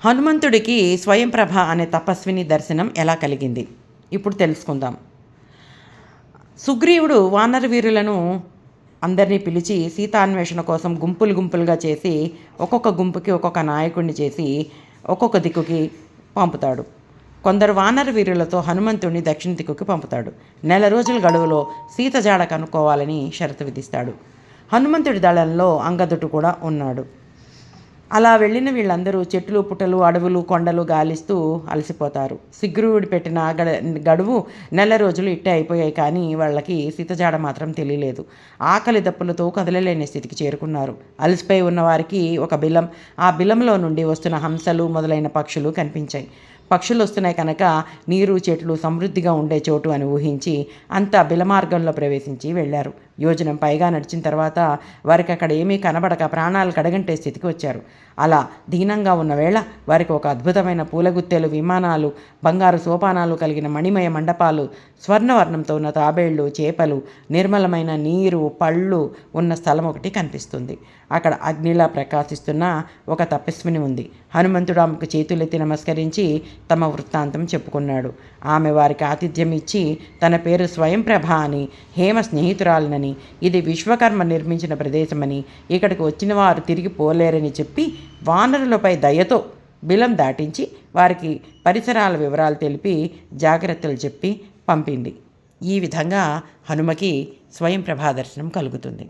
హనుమంతుడికి స్వయంప్రభ అనే తపస్విని దర్శనం ఎలా కలిగింది ఇప్పుడు తెలుసుకుందాం. సుగ్రీవుడు వానర వీరులను అందరినీ పిలిచి సీతాన్వేషణ కోసం గుంపులు గుంపులుగా చేసి ఒక్కొక్క గుంపుకి ఒక్కొక్క నాయకుడిని చేసి ఒక్కొక్క దిక్కుకి పంపుతాడు. కొందరు వానర వీరులతో హనుమంతుడిని దక్షిణ దిక్కుకి పంపుతాడు. 1 రోజుల గడువులో సీత జాడ కనుక్కోవాలని షరతు విధిస్తాడు. హనుమంతుడి దళంలో అంగదుడు కూడా ఉన్నాడు. అలా వెళ్ళిన వీళ్ళందరూ చెట్లు పుట్టలు అడవులు కొండలు గాలిస్తూ అలసిపోతారు. సుగ్రీవుడు పెట్టిన గడువు 1 రోజులు ఇట్టే అయిపోయాయి, కానీ వాళ్ళకి సీతజాడ మాత్రం తెలియలేదు. ఆకలి దప్పులతో కదలలేని స్థితికి చేరుకున్నారు. అలసిపోయి ఉన్న వారికి ఒక బిలం, ఆ బిలంలో నుండి వస్తున్న హంసలు మొదలైన పక్షులు కనిపించాయి. పక్షులు వస్తున్నాయి కనుక నీరు చెట్లు సమృద్ధిగా ఉండే చోటు అని ఊహించి అంతా బిలమార్గంలో ప్రవేశించి వెళ్ళారు. యోజనం పైగా నడిచిన తర్వాత వారికి అక్కడ ఏమీ కనబడక ప్రాణాలు కడగంటే స్థితికి వచ్చారు. అలా దీనంగా ఉన్న వేళ వారికి ఒక అద్భుతమైన పూలగుత్తెలు, విమానాలు, బంగారు సోపానాలు కలిగిన మణిమయ మండపాలు, స్వర్ణవర్ణంతో ఉన్న తాబేళ్లు, చేపలు, నిర్మలమైన నీరు, పళ్ళు ఉన్న స్థలం ఒకటి కనిపిస్తుంది. అక్కడ అగ్నిలా ప్రకాశిస్తున్న ఒక తపస్విని ఉంది. హనుమంతుడు ఆమెకు చేతులెత్తి నమస్కరించి తమ వృత్తాంతం చెప్పుకున్నాడు. ఆమె వారికి ఆతిథ్యం ఇచ్చి తన పేరు స్వయంప్రభ అని, హేమ స్నేహితురాలనని, ఇది విశ్వకర్మ నిర్మించిన ప్రదేశమని, ఇక్కడికి వచ్చిన వారు తిరిగి పోలేరని చెప్పి వానరులపై దయతో బిలం దాటించి వారికి పరిసరాల వివరాలు తెలిపి జాగ్రత్తలు చెప్పి పంపింది. ఈ విధంగా హనుమకి స్వయంప్రభా దర్శనం కలుగుతుంది.